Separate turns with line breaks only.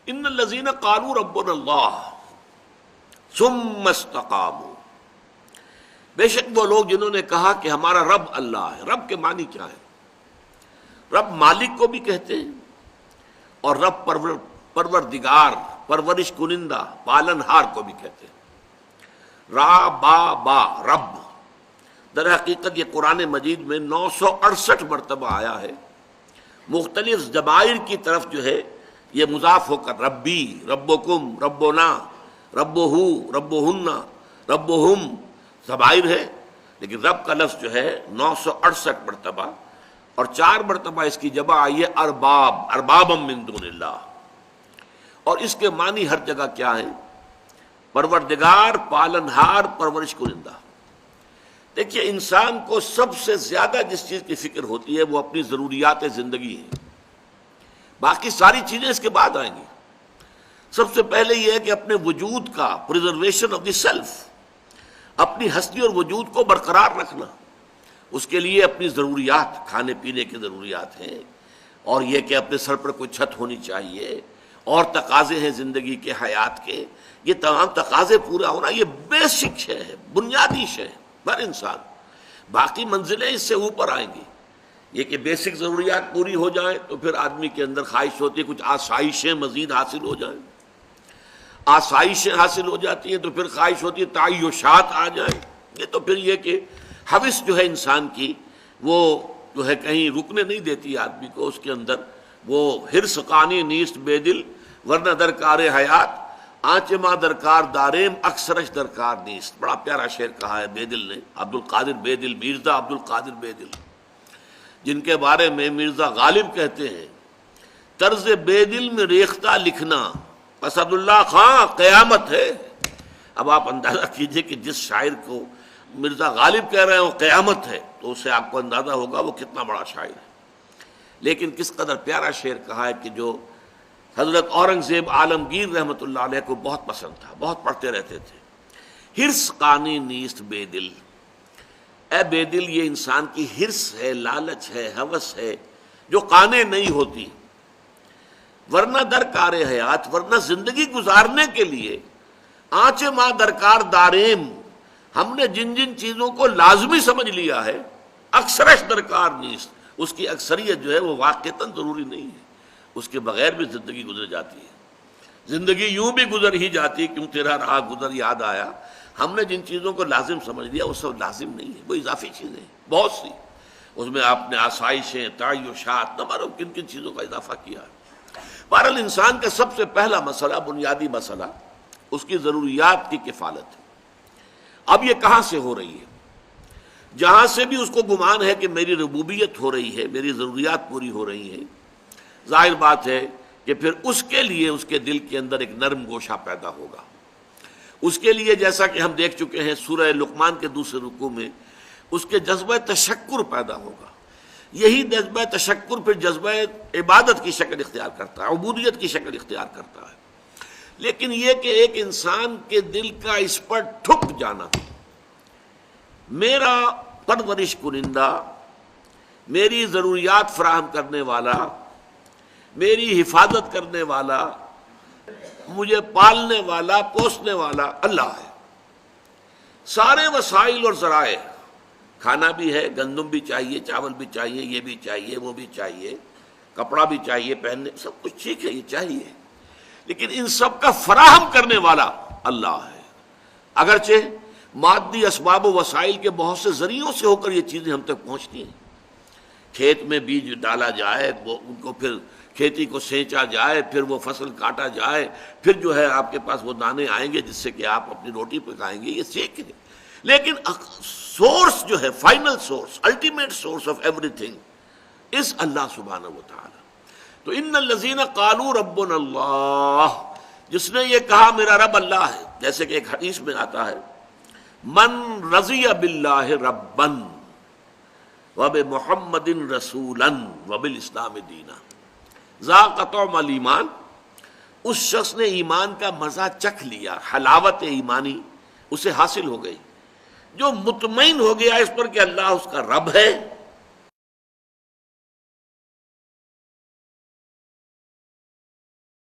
ان الذین قالوا ربنا اللہ ثم استقاموا، بے شک وہ لوگ جنہوں نے کہا کہ ہمارا رب اللہ ہے۔ رب کے معنی کیا ہے؟ رب مالک کو بھی کہتے ہیں، اور رب پروردگار، پرورش کنندہ، پالن ہار کو بھی کہتے ہیں۔ را با با رب، در حقیقت یہ قرآن مجید میں 968 مرتبہ آیا ہے۔ مختلف ضمائر کی طرف جو ہے یہ مضاف ہو کر ربی، ربکم، ربنا، ربہ، ربہن، ربہم ضمائر ہے، لیکن رب کا لفظ جو ہے 968 مرتبہ، اور 4 مرتبہ اس کی جمع آئی ہے ارباب، اربابا من دون اللہ، اور اس کے معنی ہر جگہ کیا ہے؟ پروردگار، پالنہار، پرورش کنندہ۔ دیکھیے انسان کو سب سے زیادہ جس چیز کی فکر ہوتی ہے وہ اپنی ضروریات زندگی ہے، باقی ساری چیزیں اس کے بعد آئیں گی۔ سب سے پہلے یہ ہے کہ اپنے وجود کا پریزرویشن آف دی سیلف، اپنی ہستی اور وجود کو برقرار رکھنا، اس کے لیے اپنی ضروریات، کھانے پینے کی ضروریات ہیں، اور یہ کہ اپنے سر پر کوئی چھت ہونی چاہیے، اور تقاضے ہیں زندگی کے، حیات کے، یہ تمام تقاضے پورا ہونا یہ بیسک شے ہے، بنیادی شے ہے ہر انسان۔ باقی منزلیں اس سے اوپر آئیں گی، یہ کہ بیسک ضروریات پوری ہو جائیں تو پھر آدمی کے اندر خواہش ہوتی ہے کچھ آسائشیں مزید حاصل ہو جائیں، آسائشیں حاصل ہو جاتی ہیں تو پھر خواہش ہوتی ہے تعیشات آ جائیں، یہ تو پھر یہ کہ حوث جو ہے انسان کی وہ جو ہے کہیں رکنے نہیں دیتی آدمی کو، اس کے اندر وہ حرص قانی نیست بے دل ورنہ درکار حیات، آنچ ماں درکار داریم اکثرش درکار نیست۔ بڑا پیارا شعر کہا ہے بے دل نے، عبد القادر بے دل، مرزا عبد القادر بے دل، جن کے بارے میں مرزا غالب کہتے ہیں طرز بے دل میں ریختہ لکھنا اسد اللہ خاں قیامت ہے۔ اب آپ اندازہ کیجئے کہ جس شاعر کو مرزا غالب کہہ رہے ہیں وہ قیامت ہے، تو اس سے آپ کو اندازہ ہوگا وہ کتنا بڑا شاعر ہے۔ لیکن کس قدر پیارا شعر کہا ہے کہ جو حضرت اورنگزیب عالمگیر رحمۃ اللہ علیہ کو بہت پسند تھا، بہت پڑھتے رہتے تھے۔ حرص قانی نیست بے دل، اے بے دل یہ انسان کی حرص ہے، لالچ ہے، ہوس ہے جو قانے نہیں ہوتی، ورنہ درکار حیات، ورنہ زندگی گزارنے کے لیے آنچ ماں درکار داریم، ہم نے جن جن چیزوں کو لازمی سمجھ لیا ہے اکثرش درکار نیست، اس کی اکثریت جو ہے وہ واقعتاً ضروری نہیں ہے، اس کے بغیر بھی زندگی گزر جاتی ہے۔ زندگی یوں بھی گزر ہی جاتی، کیوں تیرا راہ گزر یاد آیا، ہم نے جن چیزوں کو لازم سمجھ لیا وہ سب لازم نہیں ہے، وہ اضافی چیزیں ہیں بہت سی، اس میں آپ نے آسائشیں، تعیشات، نہ معلوم کن کن چیزوں کا اضافہ کیا ہے۔ بہرحال انسان کا سب سے پہلا مسئلہ، بنیادی مسئلہ اس کی ضروریات کی کفالت ہے۔ اب یہ کہاں سے ہو رہی ہے؟ جہاں سے بھی اس کو گمان ہے کہ میری ربوبیت ہو رہی ہے، میری ضروریات پوری ہو رہی ہیں، ظاہر بات ہے کہ پھر اس کے لیے اس کے دل کے اندر ایک نرم گوشہ پیدا ہوگا۔ اس کے لیے جیسا کہ ہم دیکھ چکے ہیں سورہ لقمان کے دوسرے رکوع میں، اس کے جذبہ تشکر پیدا ہوگا۔ یہی جذبہ تشکر پھر جذبہ عبادت کی شکل اختیار کرتا ہے، عبودیت کی شکل اختیار کرتا ہے۔ لیکن یہ کہ ایک انسان کے دل کا اس پر ٹھک جانا، میرا پرورش کنندہ، میری ضروریات فراہم کرنے والا، میری حفاظت کرنے والا، مجھے پالنے والا، پوسنے والا اللہ ہے۔ سارے وسائل اور ذرائع، کھانا بھی ہے، گندم بھی چاہیے، چاول بھی چاہیے، یہ بھی چاہیے، وہ بھی چاہیے، کپڑا بھی چاہیے پہننے، سب کچھ ٹھیک ہے، یہ چاہیے، لیکن ان سب کا فراہم کرنے والا اللہ ہے۔ اگرچہ مادی اسباب و وسائل کے بہت سے ذریعوں سے ہو کر یہ چیزیں ہم تک پہنچتی ہیں، کھیت میں بیج ڈالا جائے، وہ ان کو پھر کھیتی کو سینچا جائے، پھر وہ فصل کاٹا جائے، پھر جو ہے آپ کے پاس وہ دانے آئیں گے جس سے کہ آپ اپنی روٹی پکائیں گے، یہ سیکھ ہے۔ لیکن سورس جو ہے، final source, ultimate source of everything is اللہ سبحانہ و تعالی۔ تو ان الذین قالوا ربنا اللہ، جس نے یہ کہا میرا رب اللہ ہے، جیسے کہ ایک حدیث میں آتا ہے من رضی باللہ ربا وبمحمد رسولا وبالاسلام دینا ذاق طعم الایمان، اس شخص نے ایمان کا مزہ چکھ لیا، حلاوت ایمانی اسے حاصل ہو گئی، جو مطمئن ہو گیا اس پر کہ اللہ اس کا رب ہے